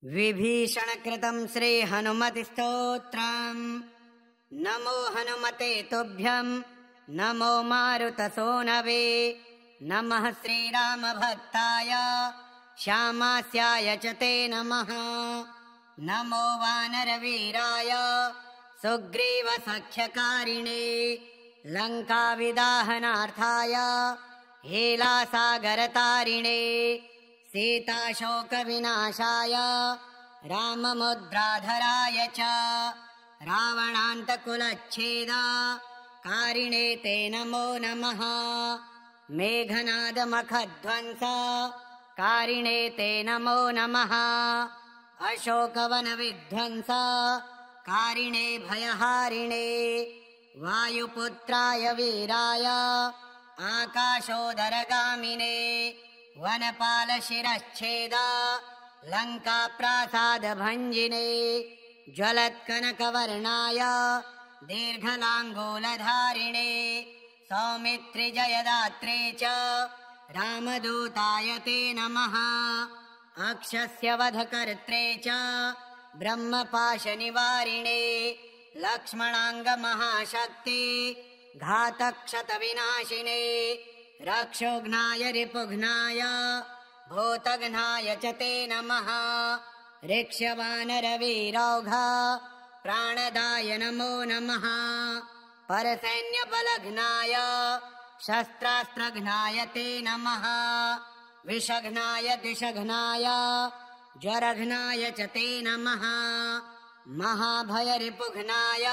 विभीषणकृतं श्रीहनुमतिस्तोत्रम्। नमो हनुमते तुभ्यं नमो मारुतसूनवे। नमः श्रीरामभक्ताय श्यामास्याय च ते नमः। नमो वानरवीराय सुग्रीवसख्यकारिणे। लङ्काविदाहनार्थाय हेलासागरतारिणे। सीताशोकविनाशाय राममुद्राधराय च रावणान्तकुलच्छेदकारिणे ते नमो नमः। मेघनादमखध्वंसकारिणे ते नमो नमः। अशोकवनविध्वंसकारिणे भयहारिणे। वायुपुत्राय वीराय आकाशोदरगामिने। वनपालशिरश्छेद लङ्काप्रासादभञ्जिने। ज्वलत्कनकवर्णाय दीर्घलाङ्गूलधारिणे। सौमित्रिजयदात्रे च रामदूताय ते नमः। अक्षस्य वधकर्त्रे च ब्रह्मपाशनिवारिणे। लक्ष्मणाङ्गमहाशक्ति घातक्षतविनाशिने। रक्षोघ्नाय रिपुघ्नाय भूतघ्नाय च ते नमः। ऋक्ष्यवानरवीरौघ प्राणदाय नमो नमः। परसैन्यबलघ्नाय शस्त्रास्त्रघ्नाय ते नमः। विषघ्नाय दिशघ्नाय ज्वरघ्नाय च ते नमः। महाभयरिपुघ्नाय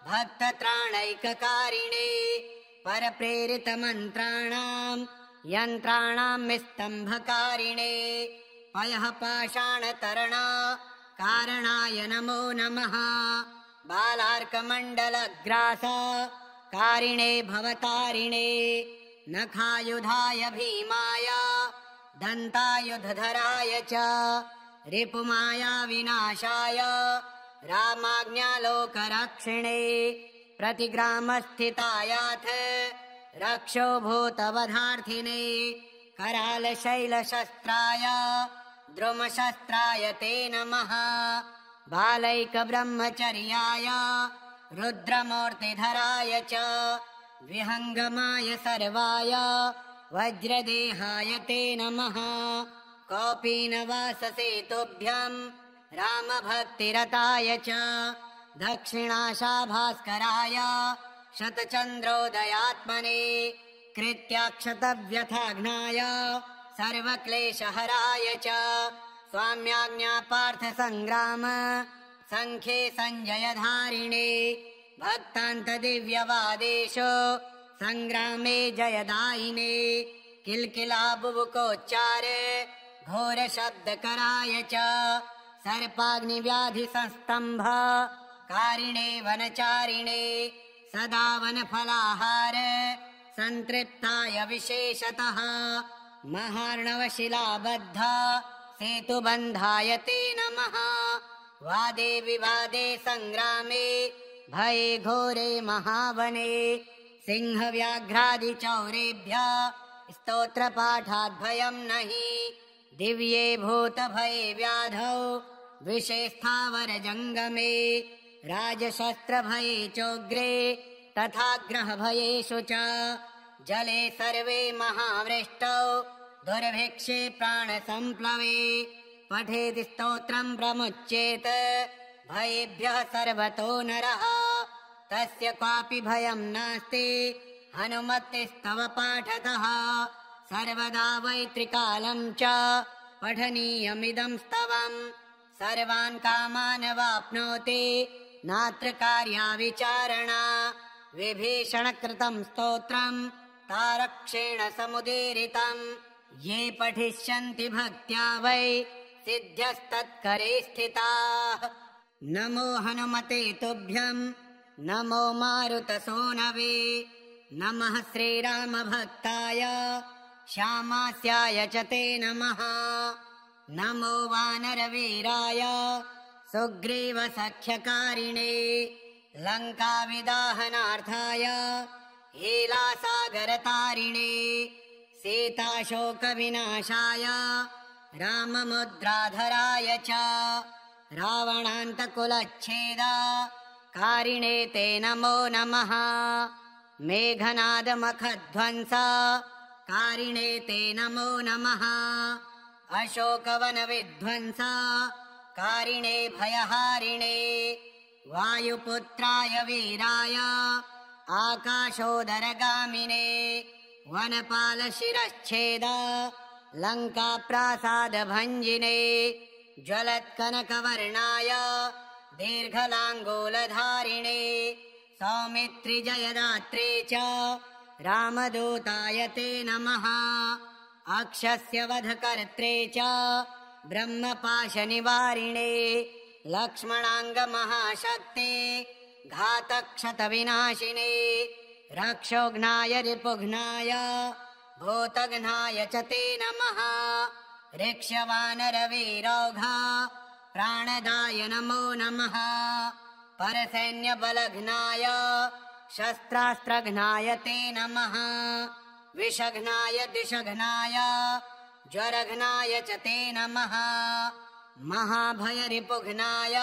भक्तत्राणैककारिणे। परप्रेरितमन्त्राणां यन्त्राणां विस्तम्भकारिणे। पयः पाषाणतरणकारणाय नमो नमः। बालार्कमण्डलग्रासकारिणे भवतारिणे। नखायुधाय भीमाय दन्तायुधधराय च रिपुमाया विनाशाय रामाज्ञालोकरक्षिणे। प्रतिग्रामस्थितायाथ रक्षोभूतवधार्थिने। करालशैलशस्त्राय द्रुमशस्त्राय ते नमः। बालैकब्रह्मचर्याय रुद्रमूर्तिधराय च विहङ्गमाय सर्वाय वज्रदेहाय ते नमः। कौपीनवाससेतुभ्यं रामभक्तिरताय च दक्षिणाशाभास्कराय शतचन्द्रोदयात्मने। कृत्याक्षतव्यथाघ्नाय सर्वक्लेशहराय च स्वाम्याज्ञापार्थसङ्ग्राम सङ्ख्ये सञ्जयधारिणे। भक्तान्तदिव्यवादेशो सङ्ग्रामे जयदायिने। किल्किलाबुबुकोच्चार घोरशब्दकराय च सर्पाग्निव्याधिसंस्तम्भ कारिणे वनचारिणे। सदा वनफलाहार सन्तृप्ताय विशेषतः महार्णवशिलाबद्ध सेतुबन्धाय ते नमः। वादे विवादे सङ्ग्रामे भये घोरे महावने। सिंहव्याघ्रादिचौरेभ्यः स्तोत्रपाठाद्भयं नहि। दिव्ये भूतभये व्याधौ विषे स्थावरजङ्गमे। राजशस्त्रभये चोग्रे तथा ग्रहभयेषु च। जले सर्वे महावृष्टौ दुर्भिक्षे प्राणसम्प्लवे। पठेत् स्तोत्रं प्रमुच्येत भयेभ्यः सर्वतो नरः। तस्य क्वापि भयं नास्ति हनुमतिस्तव पाठतः। सर्वदा वैत्रिकालं च पठनीयमिदं स्तवम्। सर्वान् कामान् वाप्नोति नात्र कार्या विचारणा। विभीषणकृतं स्तोत्रं तारक्षेण समुदीरितम्। ये पठिष्यन्ति भक्त्या वै सिद्ध्यस्तत्करे स्थिताः। नमो हनुमते तुभ्यं नमो मारुतसूनवे। नमः श्रीरामभक्ताय श्यामास्याय च ते नमः। नमो वानरवीराय सुग्रीवसख्यकारिणे। लङ्काविदाहनार्थाय हेलासागरतारिणे। सीताशोकविनाशाय राममुद्राधराय च रावणान्तकुलच्छेदकारिणे ते नमो नमः मेघनादमखध्वंसकारिणे ते नमो नमः अशोकवनविध्वंसकारिणे भयहारिणे वायुपुत्राय वीराय आकाशोदरगामिने वनपालशिरश्छेद लङ्काप्रासादभञ्जिने ज्वलत्कनकवर्णाय दीर्घलाङ्गूलधारिणे सौमित्रिजयदात्रे च रामदूताय ते नमः अक्षस्य वधकर्त्रे च ब्रह्मपाशनिवारिणे लक्ष्मणाङ्गमहाशक्ते घातक्षतविनाशिने रक्षोघ्नाय रिपुघ्नाय भूतघ्नाय च ते नमः ऋक्ष्यवानरवीरौघ प्राणदाय नमो नमः परसैन्यबलघ्नाय शस्त्रास्त्रघ्नाय ते नमः विषघ्नाय दिशघ्नाय ज्वरघ्नाय च ते नमः महाभयरिपुघ्नाय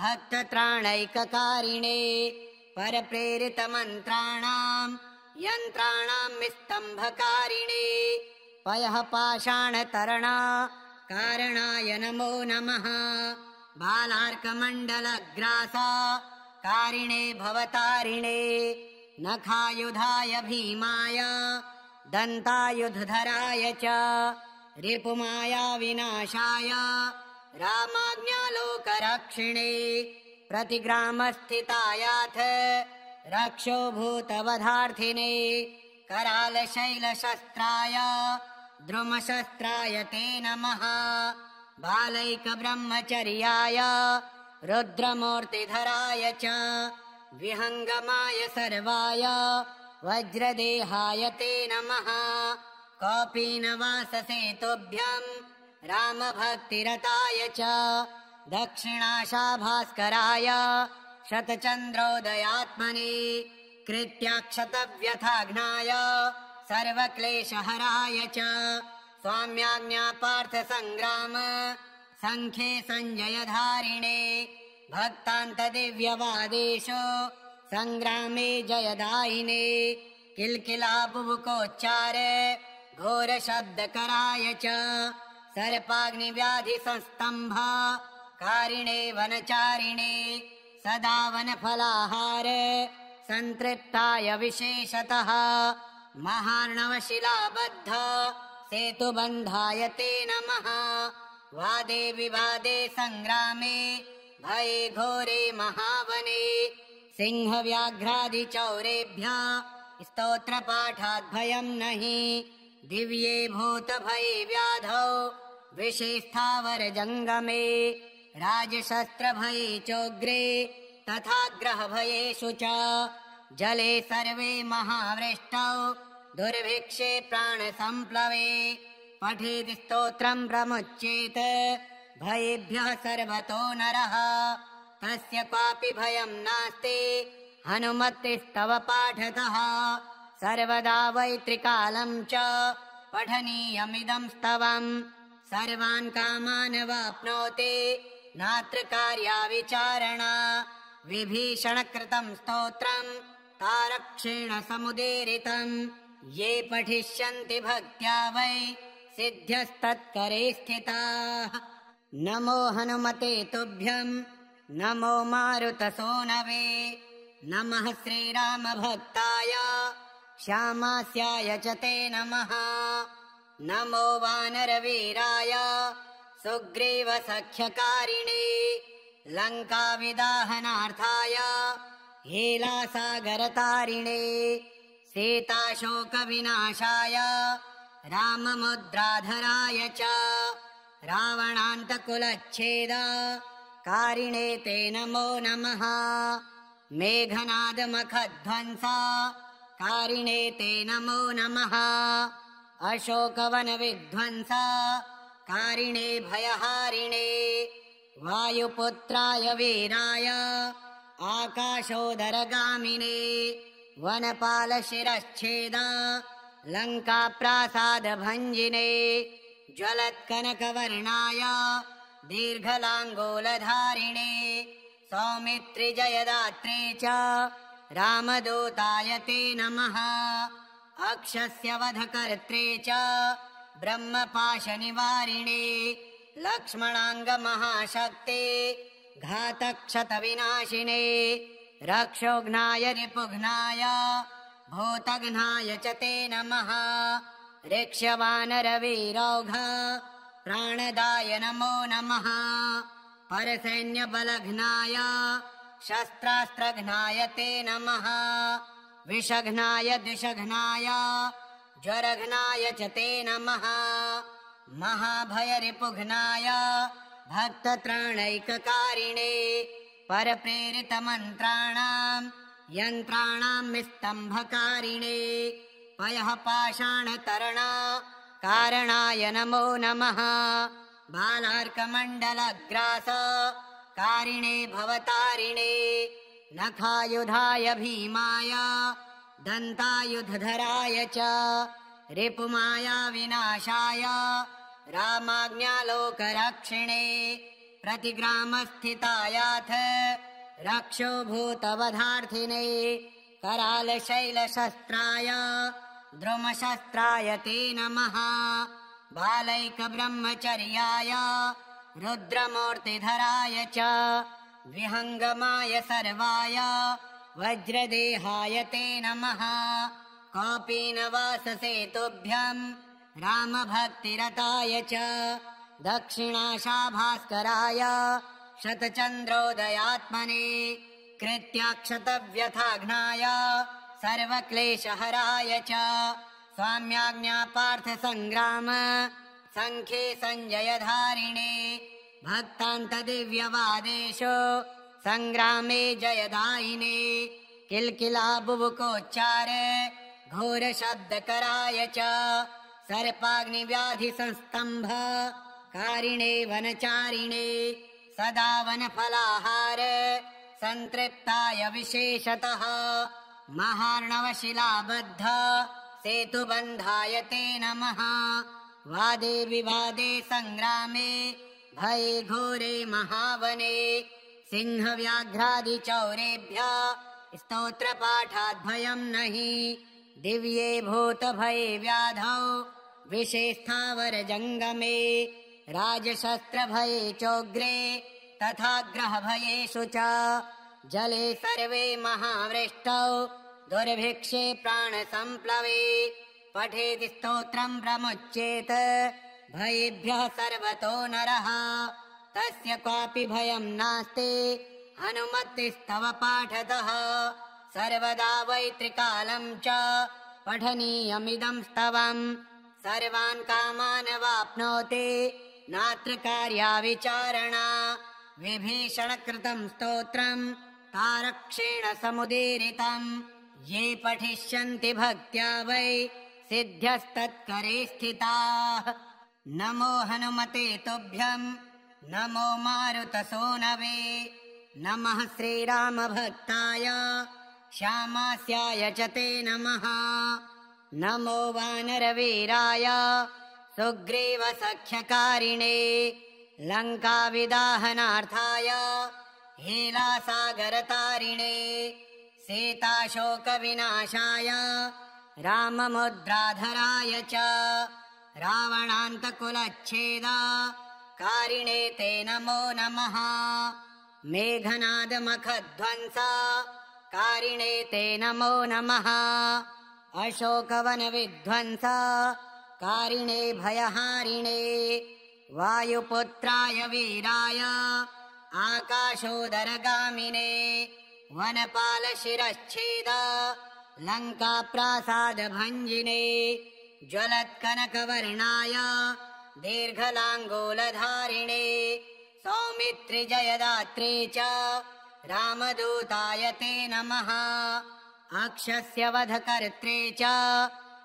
भक्तत्राणैककारिणे परप्रेरितमन्त्राणां यन्त्राणां निस्तम्भकारिणे पयः पाषाणतरणा कारणाय नमो नमः बालार्कमण्डलग्रासा कारिणे भवतारिणे नखायुधाय भीमाय दन्तायुधधराय च रिपुमाया विनाशाय रामाज्ञालोकरक्षिणे प्रतिग्रामस्थितायाथ रक्षोभूतवधार्थिने करालशैलशस्त्राय द्रुमशस्त्राय ते नमः बालैकब्रह्मचर्याय रुद्रमूर्तिधराय च विहङ्गमाय सर्वाय वज्रदेहाय ते नमः कौपीनवाससेतुभ्यं रामभक्तिरताय च दक्षिणाशाभास्कराय शतचन्द्रोदयात्मने कृत्याक्षतव्यथाघ्नाय सर्वक्लेशहराय च स्वाम्याज्ञापार्थसङ्ग्राम सङ्ख्ये सञ्जयधारिणे भक्तान्तदिव्यवादेशो सङ्ग्रामे जयदायिने किल्किलाबुबुकोच्चार घोरशब्दकराय च सर्पाग्निव्याधिसंस्तम्भ कारिणे वनचारिणे सदा वनफलाहार सन्तृप्ताय विशेषतः महार्णवशिलाबद्ध सेतुबन्धाय ते नमः वादे विवादे सङ्ग्रामे भये घोरे महावने सिंहव्याघ्रादिचौरेभ्यः स्तोत्रपाठाद्भयं नहि दिव्ये भूतभये व्याधौ विषेस्थावरजङ्गमे राजशस्त्रभये चोग्रे तथा ग्रहभयेषु च जले सर्वे महावृष्टौ दुर्भिक्षे प्राणसम्प्लवे पठेत् स्तोत्रं प्रमुच्येत भयेभ्यः सर्वतो नरः तस्य क्वापि भयं नास्ति हनुमतिस्तव पाठतः सर्वदा वै त्रिकालं च पठनीयमिदं स्तवम् सर्वान् कामान् वाप्नोति नात्र कार्या विचारणा विभीषणकृतं स्तोत्रं तारक्षेण समुदीरितं ये पठिष्यन्ति भक्त्या वै सिद्ध्यस्तत्करे स्थिताः नमो हनुमते तुभ्यं नमो मारुतसूनवे नमः श्रीरामभक्ताय श्यामास्याय च ते नमः नमो वानरवीराय सुग्रीवसख्यकारिणे लङ्काविदाहनार्थाय हेलासागरतारिणे सीताशोकविनाशाय राममुद्राधराय च रावणान्तकुलच्छेद कारिणे ते नमो नमः मेघनादमखध्वंस कारिणे ते नमो नमः अशोकवनविध्वंस कारिणे भयहारिणे वायुपुत्राय वीराय आकाशोदरगामिने वनपालशिरश्छेद लङ्काप्रासादभञ्जिने ज्वलत्कनकवर्णाय दीर्घलाङ्गूलधारिणे सौमित्रिजयदात्रे च रामदूताय ते नमः। अक्षस्य वधकर्त्रे च ब्रह्मपाशनिवारिणे लक्ष्मणाङ्गमहाशक्ते घातक्षतविनाशिने रक्षोघ्नाय रिपुघ्नाय भूतघ्नाय च ते नमः। ऋक्ष्यवानरवीरौघ प्राणदाय नमो नमः। परसैन्यबलघ्नाय शस्त्रास्त्रघ्नाय ते नमः। विषघ्नाय द्विषघ्नाय ज्वरघ्नाय च ते नमः। महाभयरिपुघ्नाय भक्तत्राणैककारिणे परप्रेरितमन्त्राणां यन्त्राणां निस्तम्भकारिणे पयः पाषाणतरणा कारणाय नमो नमः। बालार्कमण्डलग्रास कारिणे भवतारिणे नखायुधाय भीमाय दन्तायुधधराय च रिपुमाया विनाशाय रामाज्ञालोकरक्षिणे प्रतिग्रामस्थितायाथ रक्षो भूतवधार्थिने करालशैलशस्त्राय द्रुमशस्त्राय ते नमः। बालैकब्रह्मचर्याय रुद्रमूर्तिधराय च विहङ्गमाय सर्वाय वज्रदेहाय ते नमः। कौपीनवाससेतुभ्यं रामभक्तिरताय च दक्षिणाशाभास्कराय शतचन्द्रोदयात्मने कृत्याक्षतव्यथाघ्नाय सर्वक्लेशहराय च स्वाम्याज्ञापार्थसङ्ग्राम सङ्ख्ये सञ्जयधारिणे भक्तान्तदिव्यवादेशो सङ्ग्रामे जयदायिने किल्किलाबुबुकोच्चार घोरशब्दकराय च सर्पाग्निव्याधिसंस्तम्भ कारिणे वनचारिणे सदा वनफलाहार सन्तृप्ताय विशेषतः महार्णवशिलाबद्ध सेतुबन्धाय ते नमः। वादे विवादे सङ्ग्रामे भये घोरे महावने सिंहव्याघ्रादिचौरेभ्यः स्तोत्रपाठाद्भयं नहि दिव्ये भूतभये व्याधौ विषे स्थावरजङ्गमे राजशस्त्रभये चोग्रे तथा ग्रहभयेषु च जले सर्वे महावृष्टौ दुर्भिक्षे प्राणसम्प्लवे पठेति स्तोत्रं प्रमुच्येत भयेभ्यः सर्वतो नरः तस्य क्वापि भयं नास्ति हनुमतिस्तव पाठतः सर्वदा वै त्रिकालं च पठनीयमिदं स्तवम् सर्वान् कामान् वाप्नोति नात्र कार्या विचारणा विभीषणकृतं स्तोत्रं तारक्षेण समुदीरितं ये पठिष्यन्ति भक्त्या वै सिद्ध्यस्तत्करे स्थिताः। नमो हनुमते तुभ्यं नमो मारुतसूनवे नमः श्रीरामभक्ताय श्यामास्याय च ते नमः। नमो वानरवीराय सुग्रीवसख्यकारिणे लङ्काविदाहनार्थाय हीलासागरतारिणे सीताशोकविनाशाय राममुद्राधराय च रावणान्तकुलच्छेद कारिणे ते नमो नमः। मेघनादमखध्वंस कारिणे ते नमो नमः। अशोकवनविध्वंस कारिणे भयहारिणे वायुपुत्राय वीराय आकाशोदरगामिने वनपालशिरश्छेद लङ्काप्रासादभञ्जिने ज्वलत्कनकवर्णाय दीर्घलाङ्गूलधारिणे सौमित्रिजयदात्रे च रामदूताय ते नमः। अक्षस्य वधकर्त्रे च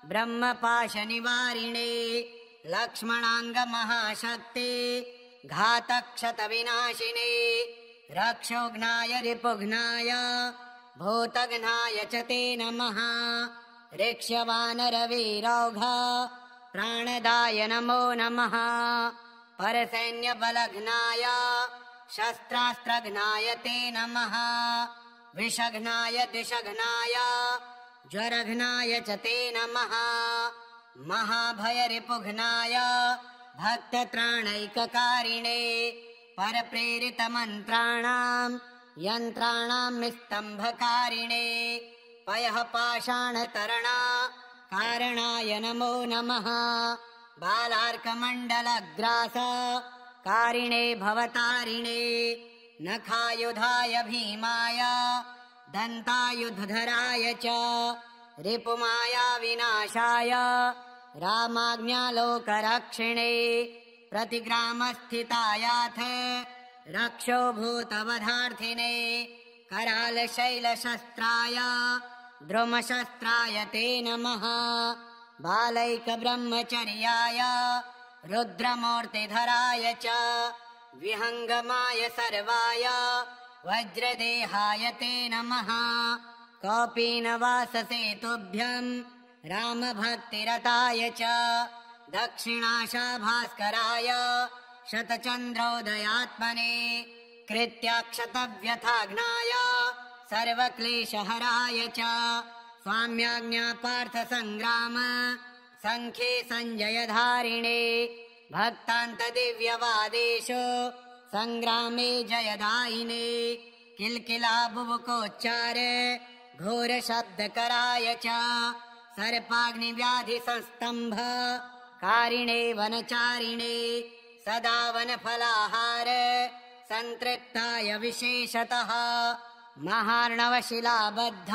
ब्रह्मपाशनिवारिणे लक्ष्मणाङ्गमहाशक्ते घातक्षतविनाशिने रक्षोघ्नाय रिपुघ्नाय भूतघ्नाय च ते नमः। ऋक्ष्यवानरवीरौघ प्राणदाय नमो नमः परसैन्यबलघ्नाय शस्त्रास्त्रघ्नाय ते नमः विषघ्नाय दिशघ्नाय ज्वरघ्नाय च ते नमः महाभयरिपुघ्नाय भक्तत्राणैककारिणे परप्रेरितमन्त्राणां यन्त्राणां निस्तम्भकारिणे पयः पाषाणतरणा कारणाय नमो नमः बालार्कमण्डलग्रास कारिणे भवतारिणे नखायुधाय भीमाय दन्तायुधधराय च रिपुमाया विनाशाय रामाज्ञालोकरक्षिणे प्रतिग्रामस्थितायाथ रक्षोभूतवधार्थिने करालशैलशस्त्राय द्रुमशस्त्राय ते नमः बालैकब्रह्मचर्याय रुद्रमूर्तिधराय च विहङ्गमाय सर्वाय वज्रदेहाय ते नमः कौपीनवाससेतुभ्यं रामभक्तिरताय च दक्षिणाशाभास्कराय शतचन्द्रोदयात्मने कृत्याक्षतव्यथाघ्नाय सर्वक्लेशहराय च स्वाम्याज्ञापार्थसङ्ग्राम सङ्ख्ये सञ्जयधारिणे भक्तान्तदिव्यवादेषु सङ्ग्रामे जयदायिने किल्किलाबुबुकोच्चार घोरशब्दकराय च सर्पाग्निव्याधिसंस्तम्भ कारिणे वनचारिणे सदा वनफलाहार सन्तृप्ताय विशेषतः महार्णवशिलाबद्ध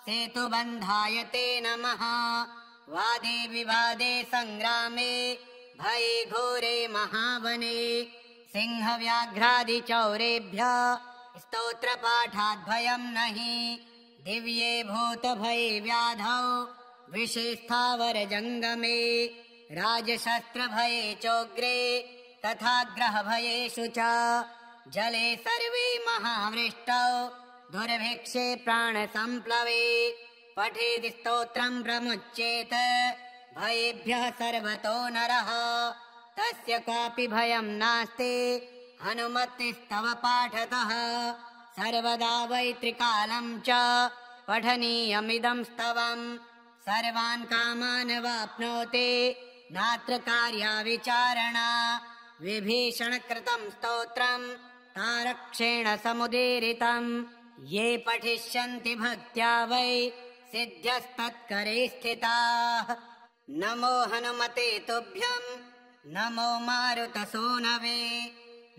सेतुबन्धाय ते नमः वादे विवादे सङ्ग्रामे भये घोरे महावने सिंहव्याघ्रादिचौरेभ्यः स्तोत्रपाठाद्भयं नहि दिव्ये भूतभये व्याधौ विषेस्थावरजङ्गमे राजशस्त्रभये चोग्रे तथा ग्रहभयेषु च जले सर्वे महावृष्टौ दुर्भिक्षे प्राणसम्प्लवे पठेत् स्तोत्रं प्रमुच्येत भयेभ्यः सर्वतो नरः तस्य क्वापि भयं नास्ति हनुमतिस्तव पाठतः सर्वदा वै त्रिकालं च पठनीयमिदं स्तवम् सर्वान् कामान् वाप्नोति नात्र कार्या विचारणा विभीषणकृतं स्तोत्रं तारक्षेण समुदीरितं ये पठिष्यन्ति भक्त्या वै सिद्ध्यस्तत्करे स्थिताः नमो हनुमते तुभ्यं नमो मारुतसूनवे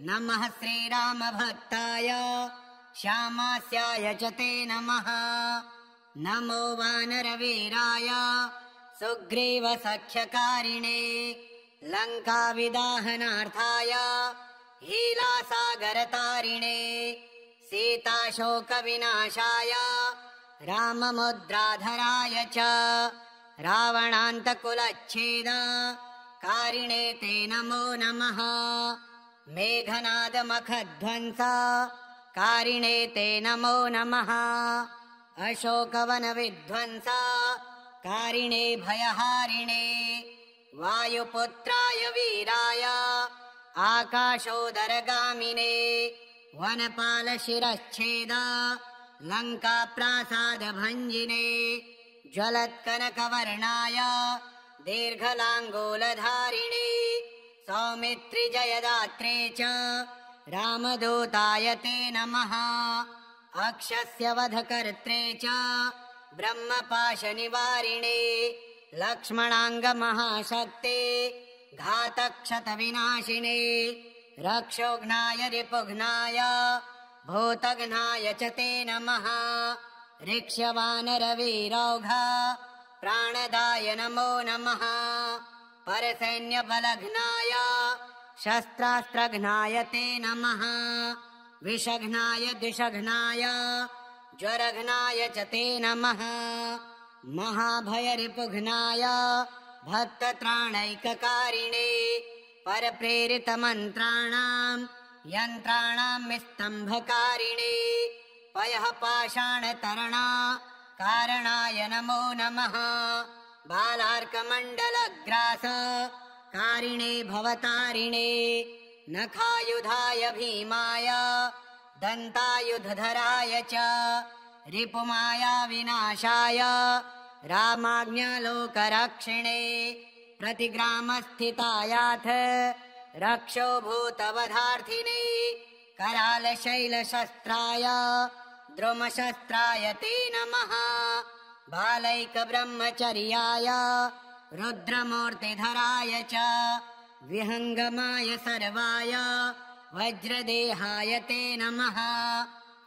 नमः श्रीरामभक्ताय श्यामास्याय च ते नमः नमो वानरवीराय सुग्रीवसख्यकारिणे लङ्काविदाहनार्थाय हीलासागरतारिणे सीताशोकविनाशाय राममुद्राधराय च रावणान्तकुलच्छेद कारिणे ते नमो नमः मेघनादमखध्वंस कारिणे ते नमो नमः अशोकवनविध्वंस कारिणे भयहारिणे वायुपुत्राय वीराय आकाशोदरगामिने वनपालशिरश्छेद लङ्काप्रासादभञ्जिने ज्वलत्कनकवर्णाय दीर्घलाङ्गूलधारिणे सौमित्रिजयदात्रे च रामदूताय ते नमः अक्षस्य वधकर्त्रे च ब्रह्मपाशनिवारिणे लक्ष्मणाङ्गमहाशक्ते घातक्षतविनाशिने रक्षोघ्नाय रिपुघ्नाय भूतघ्नाय च ते नमः ऋक्ष्यवानरवीरौघ प्राणदाय नमो नमः परसैन्यबलघ्नाय शस्त्रास्त्रघ्नाय ते नमः विषघ्नाय दिशघ्नाय ज्वरघ्नाय च ते नमः महाभयरिपुघ्नाय भक्तत्राणैककारिणे परप्रेरितमन्त्राणां यन्त्राणां निस्तम्भकारिणे पयः पाषाणतरणा कारणाय नमो नमः बालार्कमण्डलग्रास कारिणे भवतारिणे नखायुधाय भीमाय दन्तायुधधराय च रिपुमाया विनाशाय रामाज्ञालोकरक्षिणे प्रतिग्रामस्थितायाथ रक्षो भूतवधार्थिने करालशैलशस्त्राय द्रुमशस्त्राय ते नमः बालैकब्रह्मचर्याय रुद्रमूर्तिधराय च विहङ्गमाय सर्वाय वज्रदेहाय ते नमः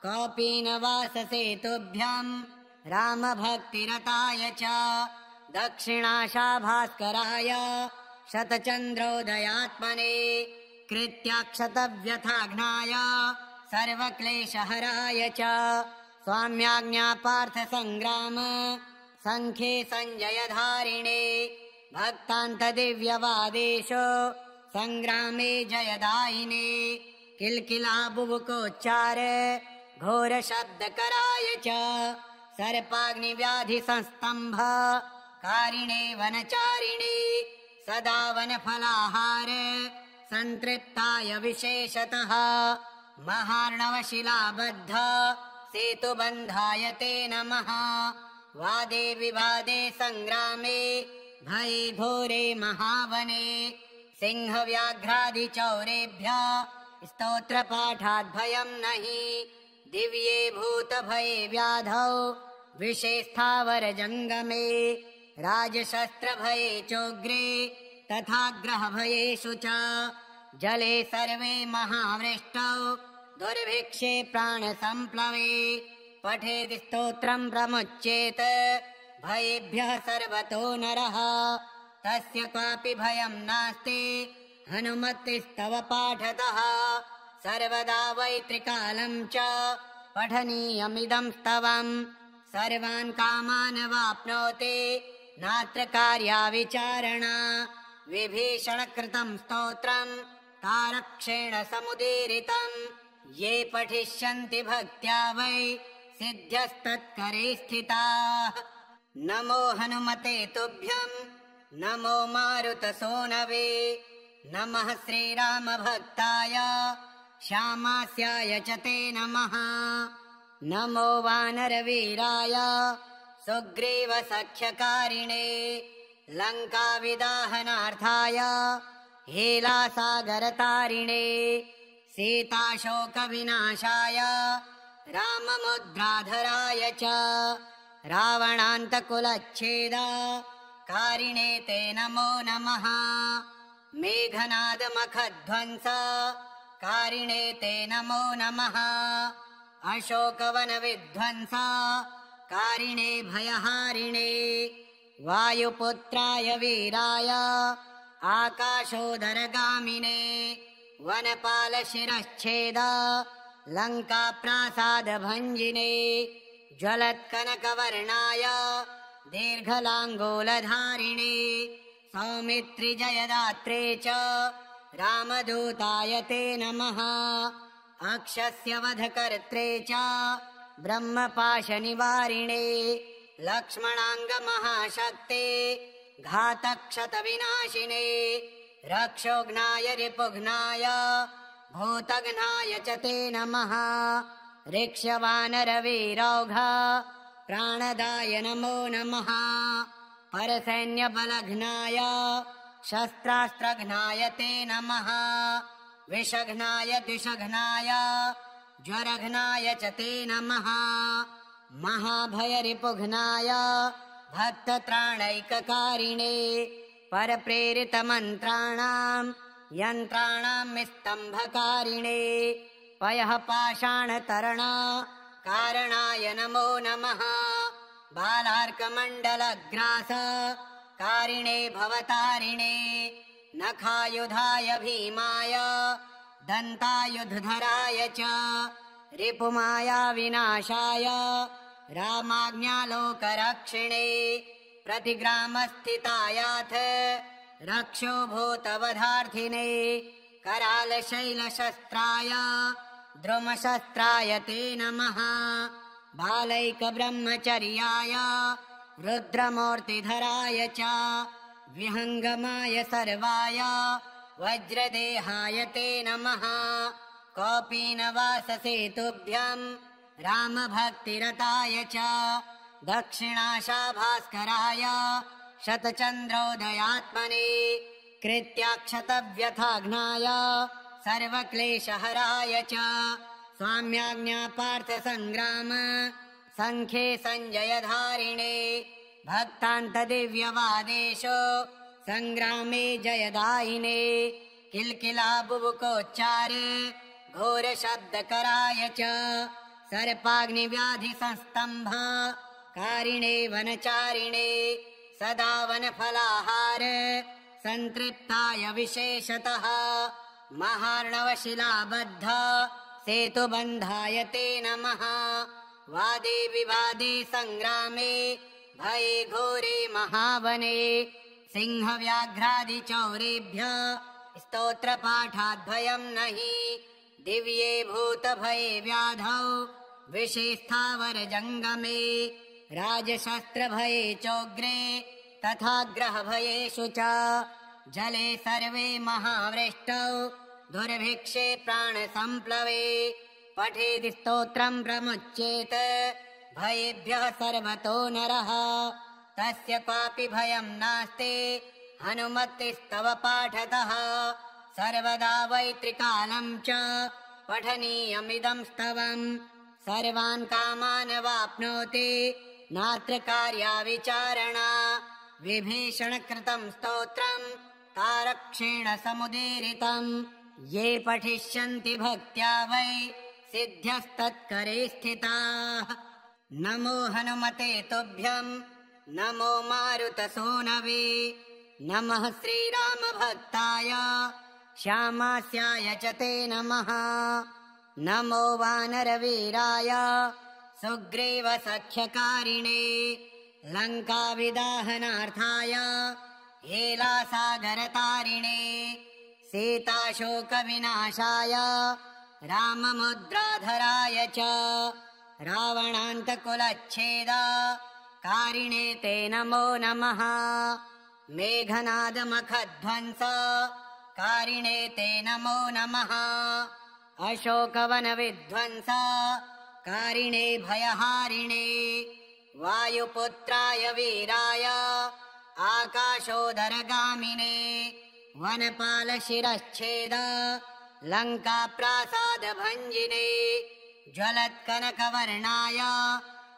कौपीनवाससेतुभ्यं रामभक्तिरताय च दक्षिणाशाभास्कराय शतचन्द्रोदयात्मने कृत्याक्षतव्यथाघ्नाय सर्वक्लेशहराय च स्वाम्याज्ञापार्थसङ्ग्राम सङ्ख्ये सञ्जयधारिणे भक्तान्तदिव्यवादेशो सङ्ग्रामे जयदायिने किल्किलाबुबुकोच्चार घोरशब्दकराय च सर्पाग्निव्याधिसंस्तम्भ कारिणे वनचारिणे सदा वनफलाहार सन्तृप्ताय विशेषतः महार्णवशिलाबद्ध सेतुबन्धाय ते नमः वादे विवादे सङ्ग्रामे भये घोरे महावने सिंहव्याघ्रादिचौरेभ्यः स्तोत्रपाठाद्भयं नहि दिव्ये भूतभये व्याधौ विषे स्थावरजङ्गमे राजशस्त्रभये चोग्रे तथा ग्रहभयेषु च जले सर्वे महावृष्टौ दुर्भिक्षे प्राणसम्प्लवे पठेत् स्तोत्रं प्रमुच्येत भयेभ्यः सर्वतो नरः तस्य क्वापि भयं नास्ति हनुमतिस्तव पाठतः सर्वदा वै त्रिकालं च पठनीयमिदं स्तवम् सर्वान् कामान् वाप्नोति नात्र कार्या विचारणा विभीषणकृतं स्तोत्रं तारक्षेण समुदीरितं ये पठिष्यन्ति भक्त्या वै सिद्ध्यस्तत्करे स्थिताः नमो हनुमते तुभ्यं नमो मारुतसूनवे नमः श्रीरामभक्ताय श्यामास्याय च ते नमः नमो वानरवीराय सुग्रीवसख्यकारिणे लङ्काविदाहनार्थाय हेलासागरतारिणे सीताशोकविनाशाय राममुद्राधराय च रावणान्तकुलच्छेदा कारिणे ते नमो नमः मेघनादमखध्वंस कारिणे ते नमो नमः अशोकवनविध्वंस कारिणे भयहारिणे वायुपुत्राय वीराय आकाशोदरगामिने वनपालशिरश्छेद लङ्काप्रासादभञ्जिने ज्वलत्कनकवर्णाय दीर्घलाङ्गूलधारिणे सौमित्रिजयदात्रे च रामदूताय ते नमः अक्षस्य वधकर्त्रे च ब्रह्मपाशनिवारिणे लक्ष्मणाङ्गमहाशक्ते घातक्षतविनाशिने रक्षोघ्नाय रिपुघ्नाय भूतघ्नाय च ते नमः ऋक्ष्यवानरवीरौघ प्राणदाय नमो नमः परसैन्यबलघ्नाय शस्त्रास्त्रघ्नाय ते नमः विषघ्नाय द्विषघ्नाय ज्वरघ्नाय च ते नमः महाभयरिपुघ्नाय भक्तत्राणैककारिणे परप्रेरितमन्त्राणां यन्त्राणां स्तम्भकारिणे पयः पाषाणतरणा कारणाय नमो नमः बालार्कमण्डलग्रास कारिणे भवतारिणे नखायुधाय भीमाय दन्तायुधधराय च रिपुमाया विनाशाय रामाज्ञालोकरक्षिणे प्रतिग्रामस्थितायाथ रक्षो भूतवधार्थिने करालशैलशस्त्राय द्रुमशस्त्राय ते नमः बालैकब्रह्मचर्याय रुद्रमूर्तिधराय च विहङ्गमाय सर्वाय वज्रदेहाय ते नमः कौपीनवाससेतुभ्यम् रामभक्तिरताय च दक्षिणाशाभास्कराय शतचन्द्रोदयात्मने कृत्याक्षतव्यथाघ्नाय सर्वक्लेशहराय च स्वाम्याज्ञापार्थसङ्ग्राम सङ्ख्ये सञ्जयधारिणे भक्तान्तदिव्यवादेशो सङ्ग्रामे जयदायिने किल्किला बुबुकोच्चार घोरशब्दकराय च सर्पाग्निव्याधिसंस्तम्भ कारिणे वनचारिणे सदा वनफलाहार सन्तृप्ताय विशेषतः महार्णवशिलाबद्ध सेतुबन्धाय ते नमः वादे विवादे सङ्ग्रामे भये घोरे महावने सिंहव्याघ्रादिचौरेभ्य स्तोत्रपाठाद्भयम् नहि दिव्ये भूतभये व्याधौ विषेस्थावरजङ्गमे राजशस्त्रभये चोग्रे तथा ग्रहभयेषु च जले सर्वे महावृष्टौ दुर्भिक्षे प्राणसम्प्लवे पठेति स्तोत्रम् प्रमुच्येत भयेभ्यः सर्वतो नरः तस्य क्वापि भयम् नास्ति हनुमतिस्तव पाठतः सर्वदा वैत्रिकालम् च पठनीयमिदम् स्तवम् सर्वान् कामान् वाप्नोति नात्र कार्या विचारणा विभीषणकृतम् स्तोत्रम् तारक्षेण समुदीरितम् ये पठिष्यन्ति भक्त्या वै सिद्ध्यस्तत्करे स्थिताः नमो हनुमते तुभ्यम् नमो मारुतसूनवे नमः श्रीरामभक्ताय श्यामास्याय च ते नमः नमो वानरवीराय सुग्रीवसख्यकारिणे लङ्काविदाहनार्थाय हेलासागरतारिणे सीताशोकविनाशाय राममुद्राधराय च रावणान्तकुलच्छेद कारिणे ते नमो नमः मेघनादमखध्वंस कारिणे ते नमो नमः अशोकवनविध्वंस कारिणे भयहारिणे वायुपुत्राय वीराय आकाशोदरगामिने वनपालशिरश्छेद लङ्काप्रासादभञ्जिने ज्वलत्कनकवर्णाय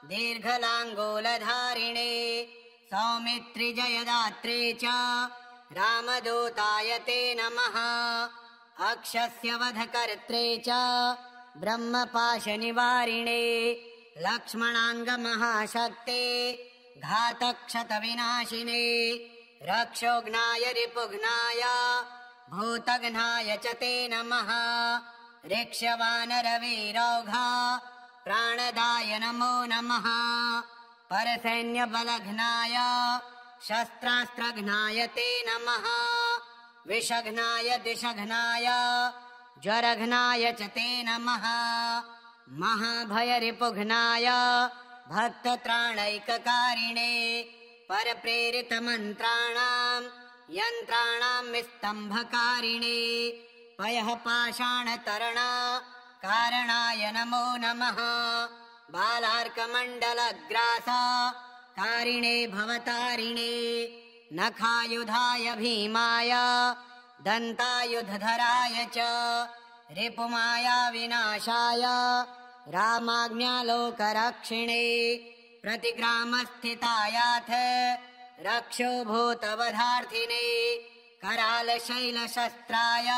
दीर्घलाङ्गूलधारिणे सौमित्रिजयदात्रे च रामदूताय ते नमः अक्षस्य वधकर्त्रे च ब्रह्मपाशनिवारिणे लक्ष्मणाङ्गमहाशक्ते घातक्षतविनाशिने रक्षोघ्नाय रिपुघ्नाय भूतघ्नाय च ते नमः ऋक्षवानरवीरौघा प्राणदाय नमो नमः परसैन्यबलघ्नाय शस्त्रास्त्रघ्नाय ते नमः विषघ्नाय दिशघ्नाय ज्वरघ्नाय च ते नमः महाभयरिपुघ्नाय भक्तत्राणैककारिणे परप्रेरितमन्त्राणाम् यन्त्राणाम् विस्तम्भकारिणे पयः पाषाणतरणा कारणाय नमो नमः बालार्कमण्डलग्रासा कारिणे भवतारिणे नखायुधाय भीमाय दन्तायुधधराय च रिपुमाया विनाशाय रामाज्ञालोकरक्षिणे प्रतिग्रामस्थितायाथ रक्षोभूतवधार्थिने करालशैलशस्त्राय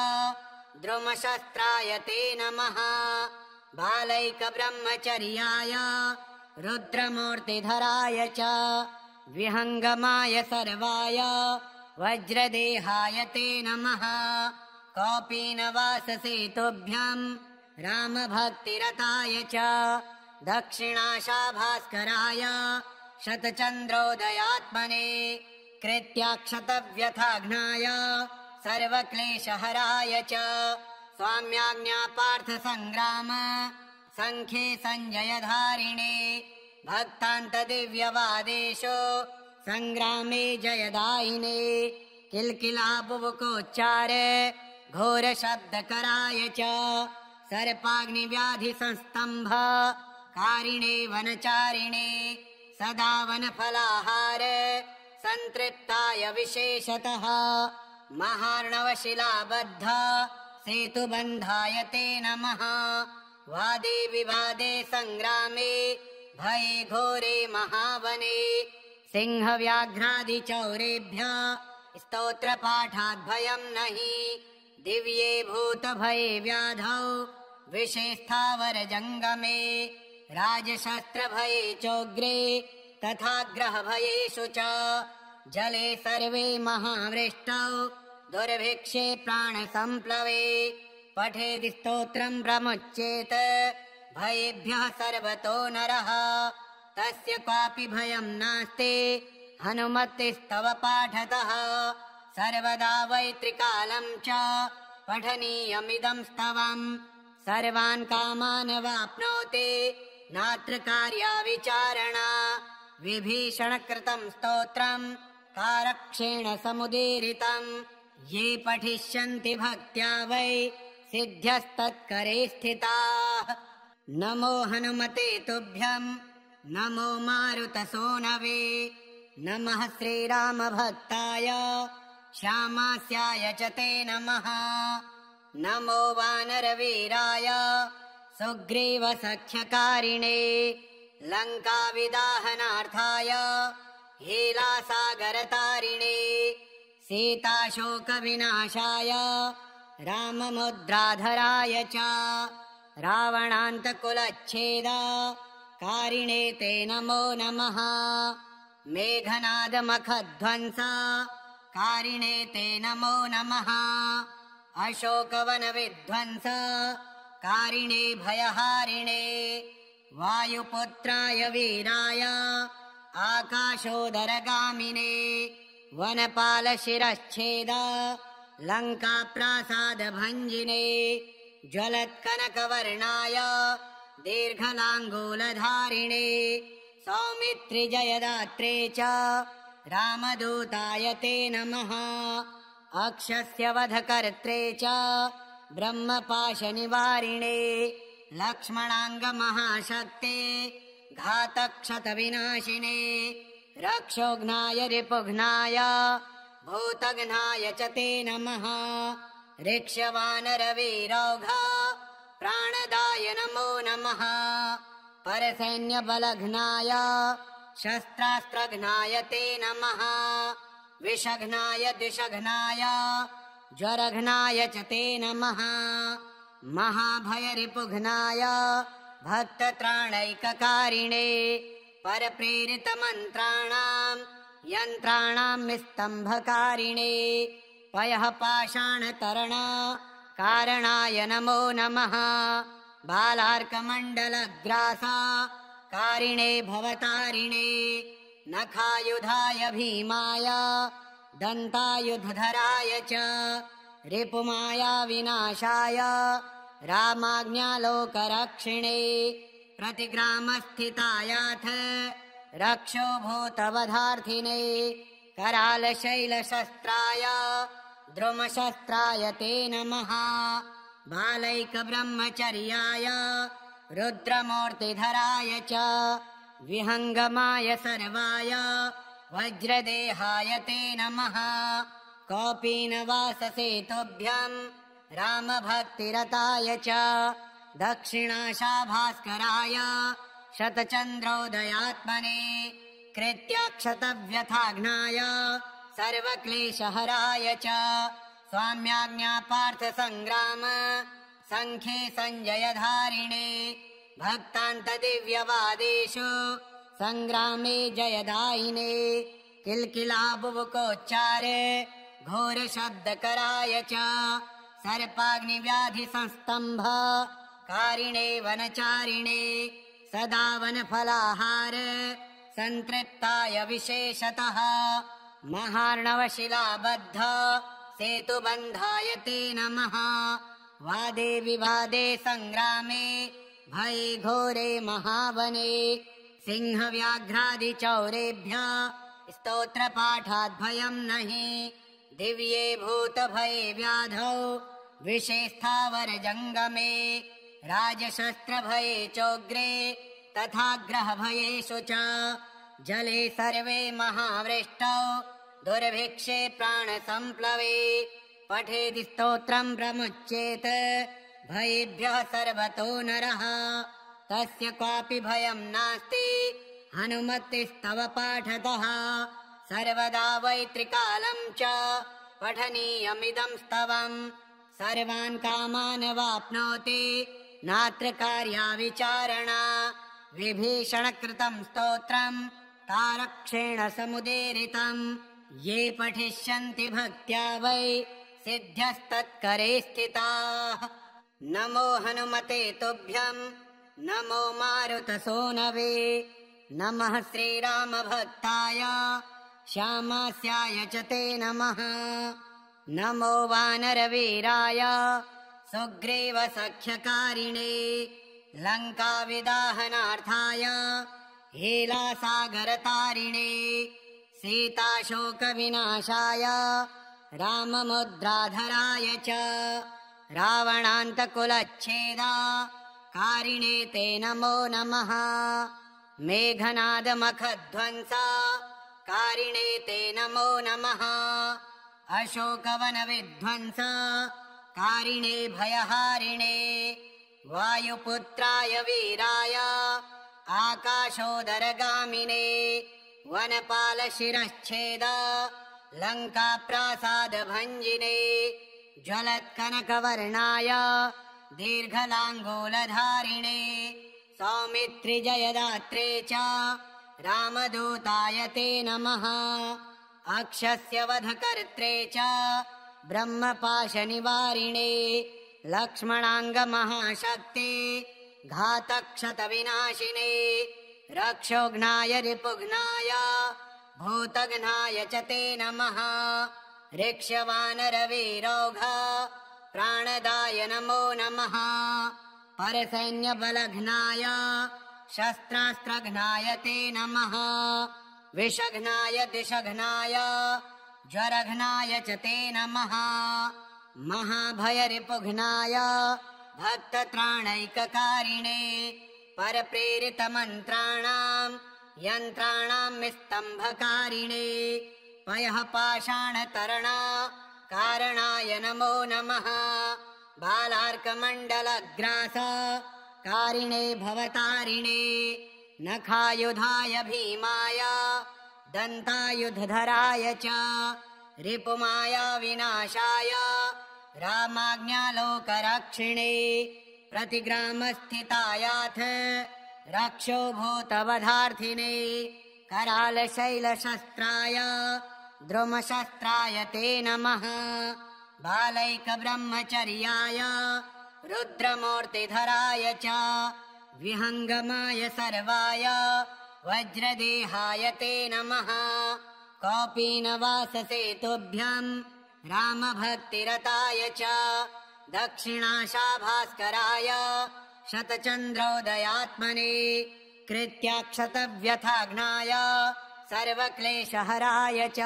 द्रुमशस्त्राय ते नमः बालैकब्रह्मचर्याय रुद्रमूर्तिधराय च विहङ्गमाय सर्वाय वज्रदेहाय ते नमः कौपीनवाससेतुभ्यम् रामभक्तिरताय च दक्षिणाशाभास्कराय शतचन्द्रोदयात्मने कृत्याक्षतव्यथाघ्नाय सर्वक्लेशहराय च स्वाम्याज्ञापार्थसङ्ग्राम सङ्ख्ये सञ्जयधारिणे भक्तान्तदिव्यवादेषु संग्रामे जयदायिने किल्किला बुबुकोच्चार घोरशब्दकराय च सर्पाग्निव्याधिसंस्तम्भ कारिणे वनचारिणे सदा वनफलाहार संतृप्ताय विशेषतः महार्णवशिलाबद्ध सेतुबन्धाय ते नमः। वादे विवादे संग्रामे भये घोरे महावने सिंहव्याघ्रादिचौरेभ्यः स्तोत्रपाठाद्भयं नहि दिव्ये भूतभये व्याधौ विषे स्थावरजङ्गमे राजशस्त्रभये चोग्रे तथा ग्रहभयेषु च जले सर्वे महावृष्टौ दुर्भिक्षे प्राणसम्प्लवे पठेति स्तोत्रं प्रमुच्येत भयेभ्यः सर्वतो नरः तस्य क्वापि भयं नास्ति हनुमतिस्तव पाठतः सर्वदा वै त्रिकालं च पठनीयमिदं स्तवम् सर्वान् कामान् वाप्नोति नात्र कार्या विचारणा विभीषणकृतं स्तोत्रं कारक्षेण समुदीरितं ये पठिष्यन्ति भक्त्या वै सिद्ध्यस्तत्करे स्थिताः। नमो हनुमते तुभ्यं नमो मारुतसूनवे नमः श्रीरामभक्ताय श्यामास्याय च ते नमः। नमो वानरवीराय सुग्रीवसख्यकारिणे लङ्काविदाहनार्थाय हीलासागरतारिणे सीताशोकविनाशाय राममुद्राधराय च रावणान्तकुलच्छेदकारिणे ते नमो नमः। मेघनादमखध्वंस कारिणे ते नमो नमः। अशोकवनविध्वंस कारिणे भयहारिणे वायुपुत्राय वीराय आकाशोदरगामिने वनपालशिरश्छेद लङ्काप्रासादभञ्जिने ज्वलत्कनकवर्णाय दीर्घलाङ्गूलधारिणे सौमित्रिजयदात्रे च रामदूताय ते नमः। अक्षस्य वधकर्त्रे च ब्रह्मपाशनिवारिणे लक्ष्मणाङ्गमहाशक्ते घातक्षतविनाशिने रक्षोघ्नाय रिपुघ्नाय भूतघ्नाय च ते नमः। ऋक्ष्यवानरवीरौघ प्राणदाय नमो नमः। परसैन्यबलघ्नाय शस्त्रास्त्रघ्नाय ते नमः। विषघ्नाय द्विषघ्नाय ज्वरघ्नाय च ते नमः। महाभयरिपुघ्नाय भक्तत्राणैककारिणे परप्रेरितमन्त्राणां यन्त्राणां निस्तम्भकारिणे पयः पाषाणतरण कारणाय नमो नमः। बालार्कमण्डलग्रासा कारिणे भवतारिणे नखायुधाय भीमाय दन्तायुधधराय च रिपुमाया विनाशाय रामाज्ञालोकरक्षिणे प्रतिग्रामस्थितायाथ रक्षो भूतवधार्थिने करालशैलशस्त्राय द्रुमशस्त्राय ते नमः। बालैकब्रह्मचर्याय रुद्रमूर्तिधराय च विहङ्गमाय सर्वाय वज्रदेहाय ते नमः। कौपीनवाससेतुभ्यं रामभक्तिरताय च दक्षिणाशाभास्कराय शतचन्द्रोदयात्मने कृत्याक्षतव्यथाघ्नाय सर्वक्लेशहराय च स्वाम्याज्ञापार्थसङ्ग्राम सङ्ख्ये सञ्जयधारिणे भक्तान्तदिव्यवादेषु संग्रामे जयदायिने किल्किला बुबुकोच्चार घोरशब्दकराय च सर्पाग्निव्याधिसंस्तम्भ कारिणे वनचारिणे सदा वनफलाहार संतृप्ताय विशेषतः महार्णवशिलाबद्ध सेतुबन्धाय ते नमः। वादे विवादे संग्रामे भये घोरे महावने सिंहव्याघ्रादिचौरेभ्यः स्तोत्रपाठात् भयं नहि दिव्ये भूतभये व्याधौ विषे स्थावरजङ्गमे राजशस्त्रभये चोग्रे तथा ग्रहभयेषु च जले सर्वे महावृष्टौ दुर्भिक्षे प्राणसम्प्लवे पठेति स्तोत्रं प्रमुच्येत भयेभ्यः सर्वतो नरः तस्य क्वापि भयं नास्ति हनुमतिस्तव पाठतः सर्वदा वै त्रिकालं च पठनीयमिदं स्तवम् सर्वान् कामान् वाप्नोति नात्र कार्या विचारणा विभीषणकृतं स्तोत्रम् तारक्षेण समुदीरितम् ये पठिष्यन्ति भक्त्या वै सिद्ध्यस्तत्करे स्थिताः नमो हनुमते तुभ्यम् नमो मारुतसूनवे नमः श्रीरामभक्ताय श्यामास्याय च ते नमः नमो वानरवीराय सुग्रीवसख्यकारिणे लङ्काविदाहनार्थाय हेलासागरतारिणे सीताशोकविनाशाय राममुद्राधराय च रावणान्तकुलच्छेदाकारिणे ते नमो नमः मेघनादमखध्वंसाकारिणे ते नमो नमः अशोकवनविध्वंसाकारिणे भयहारिणे वायुपुत्राय वीराय आकाशोदरगामिने वनपालशिरश्छेद लङ्काप्रासादभञ्जिने ज्वलत्कनकवर्णाय दीर्घलाङ्गूलधारिणे सौमित्रिजयदात्रे च रामदूताय ते नमः अक्षस्य वधकर्त्रे च ब्रह्मपाशनिवारिणे लक्ष्मणाङ्गमहाशक्ते घातक्षतविनाशिने रक्षोघ्नाय रिपुघ्नाय भूतघ्नाय च ते नमः ऋक्ष्यवानरवीरौघ प्राणदाय नमो नमः परसैन्यबलघ्नाय शस्त्रास्त्रघ्नाय ते नमः विषघ्नाय दिशघ्नाय ज्वरघ्नाय च ते नमः महाभयरिपुघ्नाय भक्तत्राणैककारिणे परप्रेरितमन्त्राणां यन्त्राणां निस्तम्भकारिणे पयः पाषाणतरणा कारणाय नमो नमः बालार्कमण्डलग्रास कारिणे भवतारिणे नखायुधाय भीमाय दन्तायुधधराय च रिपुमाया विनाशाय रामाज्ञालोकरक्षिणे प्रतिग्रामस्थितायाथ रक्षो भूतवधार्थिने करालशैलशस्त्राय द्रुमशस्त्राय ते नमः बालैकब्रह्मचर्याय रुद्रमूर्तिधराय च विहङ्गमाय सर्वाय वज्रदेहाय ते नमः कौपीनवाससेतुभ्यम् रामभक्तिरताय च दक्षिणाशाभास्कराय शतचन्द्रोदयात्मने कृत्याक्षतव्यथाघ्नाय सर्वक्लेशहराय च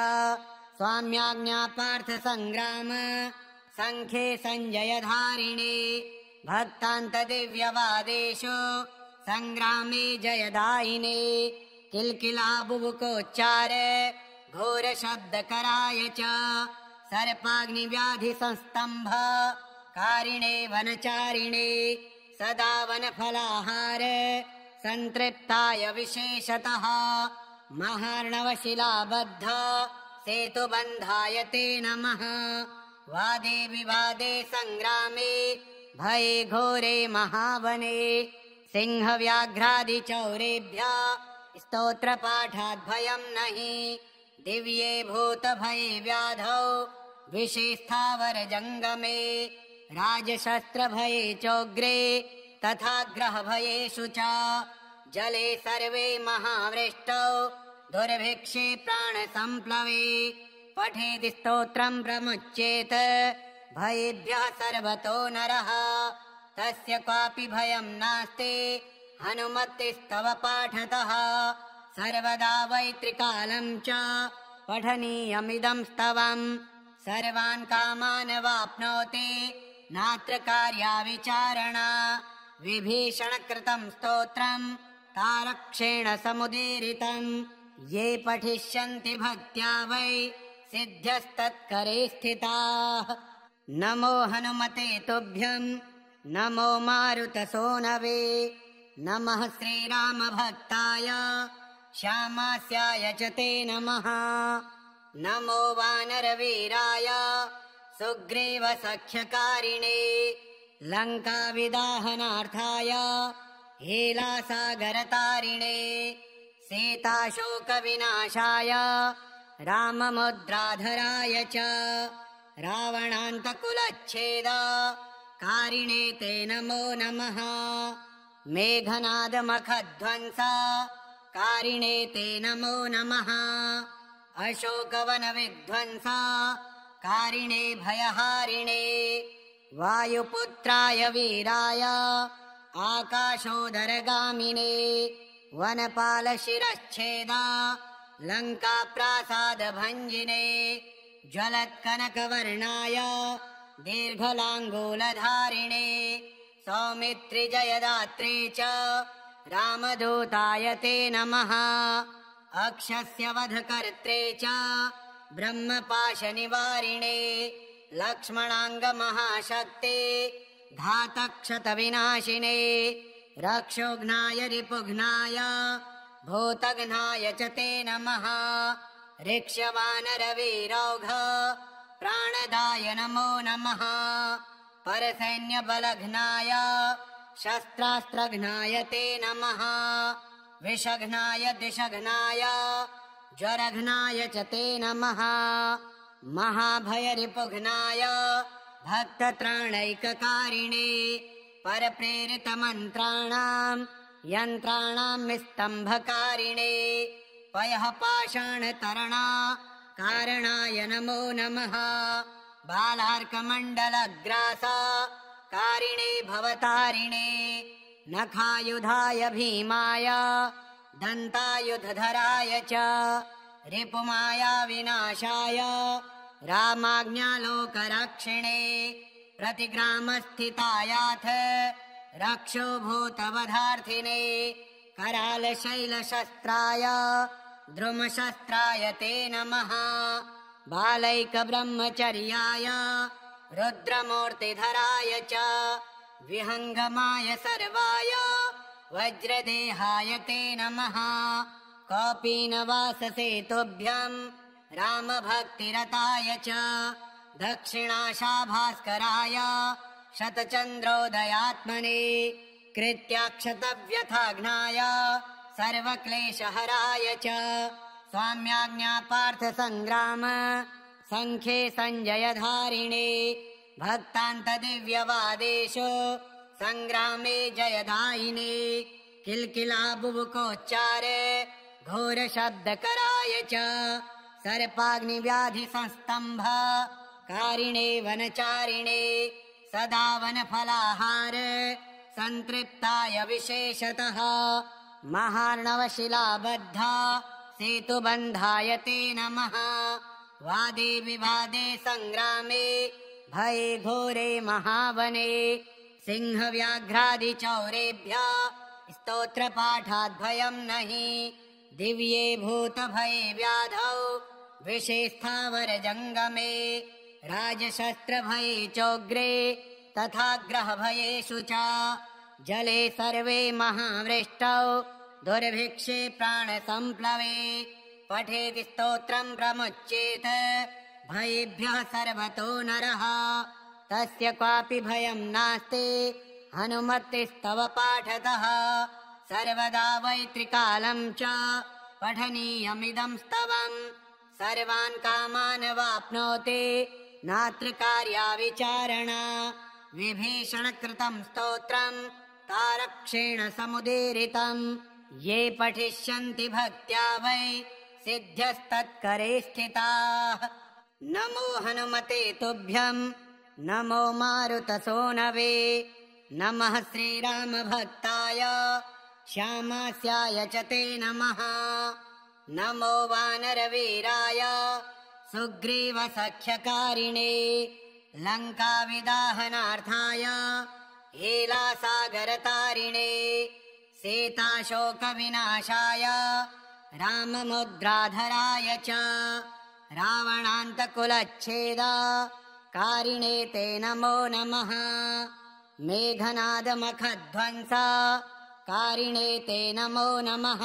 स्वाम्याज्ञापार्थसङ्ग्राम सङ्ख्ये सञ्जयधारिणे भक्तान्तदिव्यवादेषु सङ्ग्रामे जयदायिने किल्किलाबुबुकोच्चार घोरशब्दकराय च सर्पाग्निव्याधिसंस्तम्भ कारिणे वनचारिणे सदा वनफलाहार सन्तृप्ताय विशेषतः महार्णवशिलाबद्ध सेतुबन्धाय ते नमः वादे विवादे सङ्ग्रामे भये घोरे महावने सिंहव्याघ्रादिचौरेभ्यः स्तोत्रपाठात् भयं नहि दिव्ये भूतभये व्याधौ विषे स्थावरजङ्गमे राजशस्त्रभये चोग्रे तथा ग्रहभयेषु च जले सर्वे महावृष्टौ दुर्भिक्षे प्राणसम्प्लवे पठेति स्तोत्रं प्रमुच्येत भयेभ्यः सर्वतो नरः तस्य क्वापि भयं नास्ति हनुमतिस्तव पाठतः सर्वदा वै त्रिकालं च पठनीयमिदं स्तवम् सर्वान् कामान् वाप्नोति नात्र कार्या विचारणा विभीषणकृतं स्तोत्रम् तारक्षेण समुदीरितम् ये पठिष्यन्ति भक्त्या वै सिद्ध्यस्तत्करे स्थिताः नमो हनुमते तुभ्यं नमो मारुतसूनवे नमः श्रीरामभक्ताय श्यामास्याय च ते नमः नमो वानरवीराय सुग्रीवसख्यकारिणे लङ्काविदाहनार्थाय हेलासागरतारिणे सीताशोकविनाशाय राममुद्राधराय च रावणान्तकुलच्छेदकारिणे ते नमो नमः मेघनादमखध्वंसकारिणे ते नमो नमः अशोकवनविध्वंसकारिणे भयहारिणे वायुपुत्राय वीराय आकाशोदरगामिने वनपालशिरश्छेद लङ्काप्रासादभञ्जिने ज्वलत्कनकवर्णाय दीर्घलाङ्गूलधारिणे सौमित्रिजयदात्रे च रामदूताय ते नमः अक्षस्य वधकर्त्रे च ब्रह्मपाशनिवारिणे लक्ष्मणाङ्गमहाशक्ते घातक्षतविनाशिने रक्षोघ्नाय रिपुघ्नाय भूतघ्नाय च ते नमः ऋक्षवानरवीरौघ प्राणदाय नमो नमः परसैन्यबलघ्नाय शस्त्रास्त्रघ्नाय ते नमः विषघ्नाय दिशघ्नाय ज्वरघ्नाय च ते नमः महाभयरिपुघ्नाय भक्तत्राणैककारिणे परप्रेरितमन्त्राणां यन्त्राणां निस्तम्भकारिणे पयः पाषाणतरणा कारणाय नमो नमः बालार्कमण्डलग्रासा कारिणे भवतारिणे नखायुधाय भीमाय दन्तायुधधराय च रिपुमाया विनाशाय रामाज्ञालोकरक्षिणे प्रतिग्रामस्थितायाथ रक्षोभूतवधार्थिने करालशैलशस्त्राय द्रुमशस्त्राय ते नमः बालैकब्रह्मचर्याय रुद्रमूर्तिधराय च विहङ्गमाय सर्वाय वज्रदेहाय ते नमः कौपीनवाससेतुभ्यं रामभक्तिरताय च दक्षिणाशाभास्कराय शतचन्द्रोदयात्मने कृत्याक्षतव्यथाघ्नाय सर्वक्लेशहराय च स्वाम्याज्ञापार्थसङ्ग्राम सङ्ख्ये सञ्जयधारिणे भक्तान्तदिव्यवादेषु सङ्ग्रामे जयदायिने किल्किलाबुबुकोच्चार घोरशब्दकराय च सर्पाग्निव्याधिसंस्तम्भ कारिणे वनचारिणे सदा वनफलाहार सन्तृप्ताय विशेषतः महार्णवशिलाबद्धा सेतुबन्धाय ते नमः वादे विवादे सङ्ग्रामे भये घोरे महावने सिंहव्याघ्रादिचौरेभ्यः स्तोत्रपाठाद्भयं नहि दिव्ये भूतभये व्याधौ विषे स्थावरजङ्गमे राजशस्त्रभये चोग्रे तथा ग्रहभयेषु च जले सर्वे महावृष्टौ दुर्भिक्षे प्राणसम्प्लवे पठेति स्तोत्रं प्रमुच्येत भयेभ्यः सर्वतो नरः तस्य क्वापि भयं नास्ति हनुमतिस्तव पाठतः सर्वदा वै त्रिकालं च पठनीयमिदं स्तवम् सर्वान् कामान् वाप्नोति नात्र कार्या विचारणा विभीषणकृतं स्तोत्रं तारक्षेण समुदीरितम् ये पठिष्यन्ति भक्त्या वै सिद्ध्यस्तत्करे स्थिताः नमो हनुमते तुभ्यं नमो मारुतसूनवे नमः श्रीरामभक्ताय श्यामास्याय च ते नमः। नमो वानरवीराय सुग्रीवसख्यकारिणे लङ्काविदाहनार्थाय हेलासागरतारिणे सीताशोकविनाशाय राममुद्राधराय च रावणान्तकुलच्छेदकारिणे ते नमो नमः। मेघनादमखध्वंसकारिणे ते नमो नमः।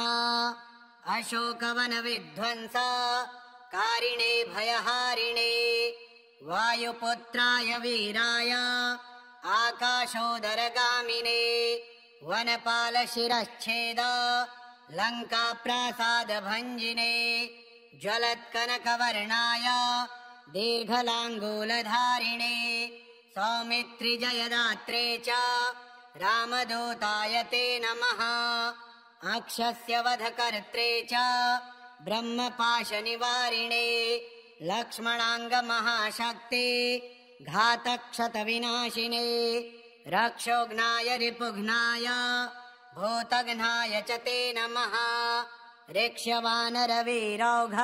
अशोकवनविध्वंसकारिणे भयहारिणे वायुपुत्राय वीराय आकाशोदरगामिने वनपालशिरश्छेद लङ्काप्रासादभञ्जिने ज्वलत्कनकवर्णाय दीर्घलाङ्गूलधारिणे सौमित्रिजयदात्रे च रामदूताय ते नमः। अक्षस्य वधकर्त्रे च ब्रह्मपाशनिवारिणे लक्ष्मणाङ्गमहाशक्ते घातक्षतविनाशिने रक्षोघ्नाय रिपुघ्नाय भूतघ्नाय च ते नमः। ऋक्ष्यवानरवीरौघ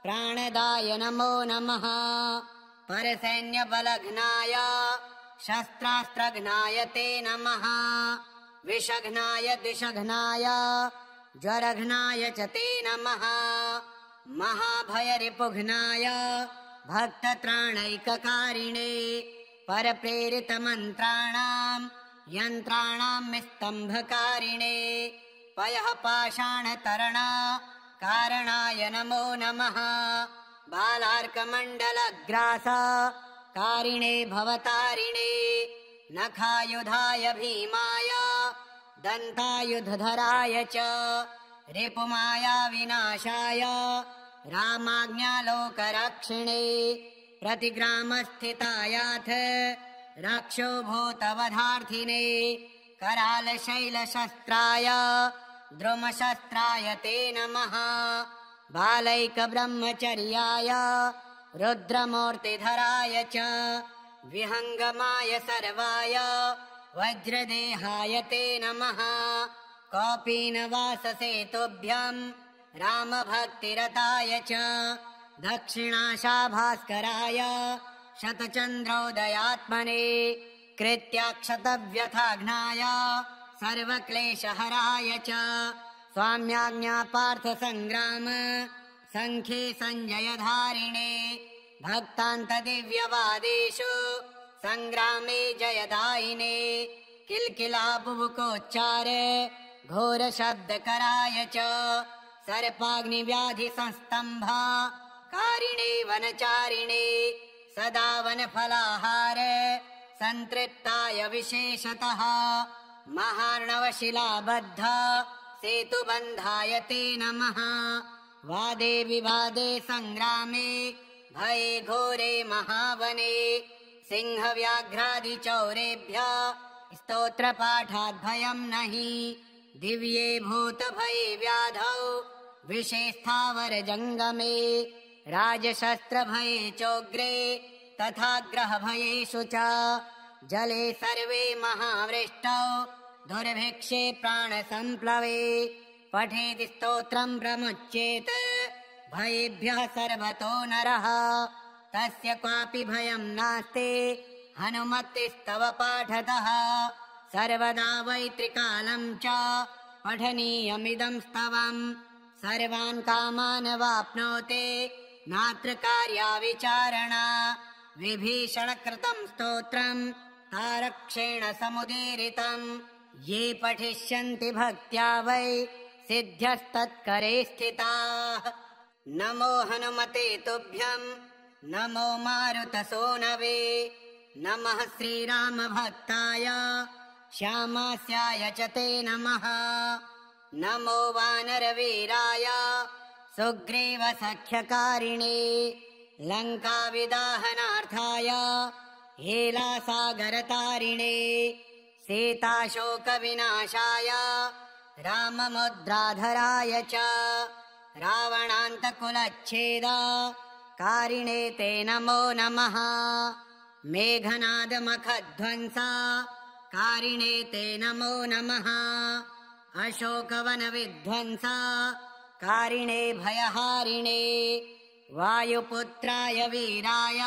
प्राणदाय नमो नमः। परसैन्यबलघ्नाय शस्त्रास्त्रघ्नाय ते नमः। विषघ्नाय द्विषघ्नाय ज्वरघ्नाय च ते नमः। महाभयरिपुघ्नाय भक्तत्राणैककारिणे परप्रेरितमन्त्राणाम् यन्त्राणाम् निस्तम्भकारिणे पयः पाषाणतरणा कारणाय नमो नमः। बालार्कमण्डलग्रास कारिणे भवतारिणे नखायुधाय भीमाय दन्तायुधधराय च रिपुमाया विनाशाय रामाज्ञालोकरक्षिणे प्रतिग्रामस्थितायाथ रक्षो भूतवधार्थिने करालशैलशस्त्राय द्रुमशस्त्राय ते नमः। बालैकब्रह्मचर्याय रुद्रमूर्तिधराय च विहङ्गमाय सर्वाय वज्रदेहाय ते नमः। कौपीनवाससेतुभ्यम् रामभक्तिरताय च दक्षिणाशाभास्कराय शतचन्द्रोदयात्मने कृत्याक्षतव्यथाघ्नाय सर्वक्लेशहराय च स्वाम्याज्ञापार्थसङ्ग्राम सङ्ख्ये सञ्जयधारिणे भक्तान्तदिव्यवादेषु सङ्ग्रामे जयदायिने किल्किलाबुबुकोच्चार घोरशब्दकराय च सर्पाग्निव्याधिसंस्तम्भ कारिणे वनचारिणे सदा वनफलाहार सन्तृप्ताय विशेषतः महार्णवशिलाबद्ध सेतुबन्धाय ते नमः। वादे विवादे सङ्ग्रामे भये घोरे महावने सिंहव्याघ्रादिचौरेभ्यः स्तोत्रपाठाद्भयम् नहि दिव्ये भूतभये व्याधौ विषे स्थावरजङ्गमे राजशस्त्रभये चोग्रे तथा ग्रहभयेषु च जले सर्वे महावृष्टौ दुर्भिक्षे प्राणसम्प्लवे पठेति स्तोत्रम् प्रमुच्येत भयेभ्यः सर्वतो नरः तस्य क्वापि भयम् नास्ति हनुमतिस्तव पाठतः सर्वदा वै त्रिकालम् च पठनीयमिदम् स्तवम् सर्वान् कामान् वाप्नोति नात्र कार्या विचारणा विभीषणकृतम् स्तोत्रम् तारक्षेण समुदीरितम् ये पठिष्यन्ति भक्त्या वै सिद्ध्यस्तत्करे स्थिताः। नमो हनुमते तुभ्यम् नमो मारुतसूनवे नमः श्रीरामभक्ताय श्यामास्याय च ते नमः। नमो वानरवीराय सुग्रीवसख्यकारिणे लङ्काविदाहनार्थाय हेलासागरतारिणे सीताशोकविनाशाय राममुद्राधराय च रावणान्तकुलच्छेदकारिणे ते नमो नमः। मेघनादमखध्वंसकारिणे ते नमो नमः। अशोकवनविध्वंस कारिणे भयहारिणे वायुपुत्राय वीराय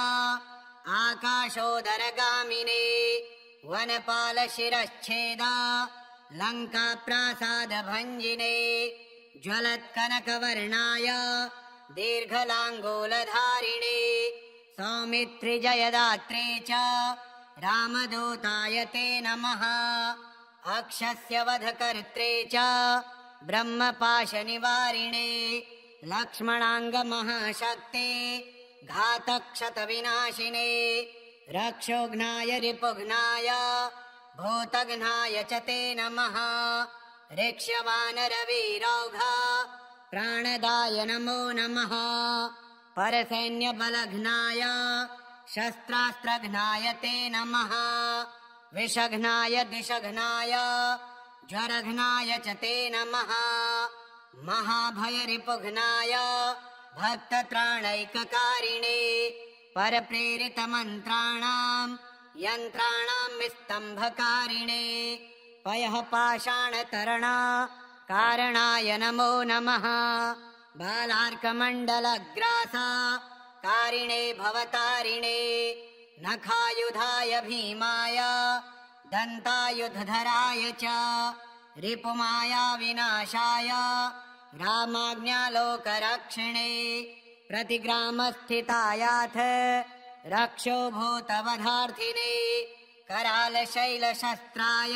आकाशोदरगामिने वनपालशिरश्छेद लङ्काप्रासादभञ्जिने ज्वलत्कनकवर्णाय दीर्घलाङ्गूलधारिणे सौमित्रिजयदात्रे च रामदूताय ते नमः। अक्षस्य वधकर्त्रे च ब्रह्मपाशनिवारिणे लक्ष्मणाङ्गमहाशक्ते घातक्षतविनाशिने रक्षोघ्नाय रिपुघ्नाय भूतघ्नाय च ते नमः। ऋक्ष्यवानरवीरौघ प्राणदाय नमो नमः। परसैन्यबलघ्नाय शस्त्रास्त्रघ्नाय ते नमः। विषघ्नाय दिशघ्नाय ज्वरघ्नाय च ते नमः। महाभयरिपुघ्नाय भक्तत्राणैककारिणे परप्रेरितमन्त्राणां यन्त्राणां विस्तम्भकारिणे पयः पाषाणतरणा कारणाय नमो नमः। बालार्कमण्डलग्रासा कारिणे भवतारिणे नखायुधाय भीमाय दन्तायुधधराय च रिपुमाया विनाशाय रामाज्ञालोकरक्षिणे प्रतिग्रामस्थितायाथ रक्षो भूतवधार्थिने करालशैलशस्त्राय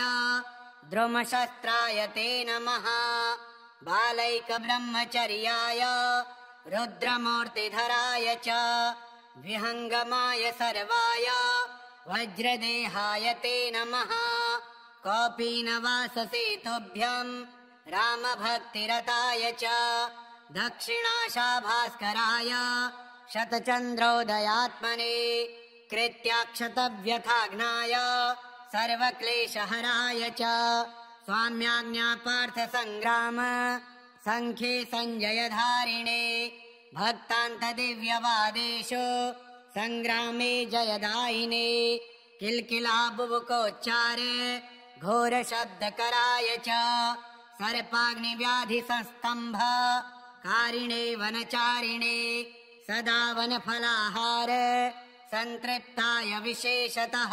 द्रुमशस्त्राय ते नमः। बालैकब्रह्मचर्याय रुद्रमूर्तिधराय च विहङ्गमाय सर्वाय वज्रदेहाय ते नमः। कौपीनवाससेतुभ्यं रामभक्तिरताय च दक्षिणाशाभास्कराय शतचन्द्रोदयात्मने कृत्याक्षतव्यथाघ्नाय सर्वक्लेशहराय च स्वाम्याज्ञापार्थसङ्ग्राम सङ्ख्ये सञ्जयधारिणे भक्तान्तदिव्यवादेषु सङ्ग्रामे जयदायिने किल्किलाबुबुकोच्चार घोरशब्दकराय च सर्पाग्निव्याधिसंस्तम्भ कारिणे वनचारिणे सदा वनफलाहार सन्तृप्ताय विशेषतः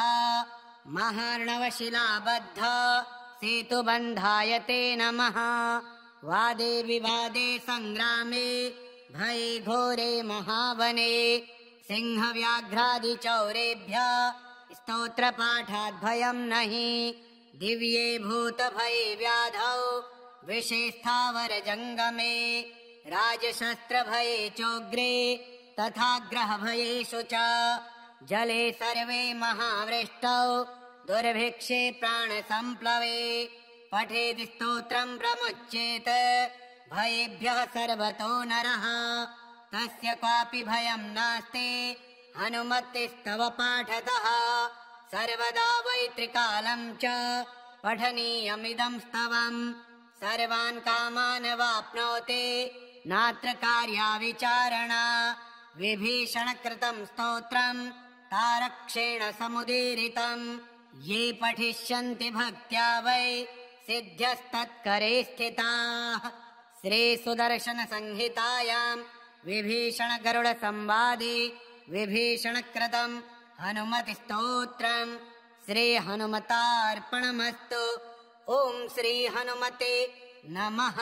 महार्णवशिलाबद्ध सेतुबन्धाय ते नमः। वादे विवादे सङ्ग्रामे भये घोरे महावने सिंहव्याघ्रादिचौरेभ्यः स्तोत्रपाठाद्भयं नहि दिव्ये भूतभये व्याधौ विषे स्थावरजङ्गमे राजशस्त्रभये चोग्रे तथा ग्रहभयेषु च जले सर्वे महावृष्टौ दुर्भिक्षे प्राणसम्प्लवे पठेत् स्तोत्रं प्रमुच्येत भयेभ्यः सर्वतो नरः तस्य क्वापि भयं नास्ति हनुमतिस्तव पाठतः सर्वदा वैत्रिकालं च पठनीयमिदं स्तवम् सर्वान् कामान् वाप्नोति नात्र कार्या विचारणा विभीषणकृतं स्तोत्रं तारक्षेण समुदीरितम् ये पठिष्यन्ति भक्त्या वै सिद्ध्यस्तत्करे स्थिताः। श्रीसुदर्शनसंहितायां विभीषणगरुडसंवादे विभीषणकृतं हनुमतिस्तोत्रम् श्रीहनुमतार्पणमस्तु। ॐ श्रीहनुमते नमः।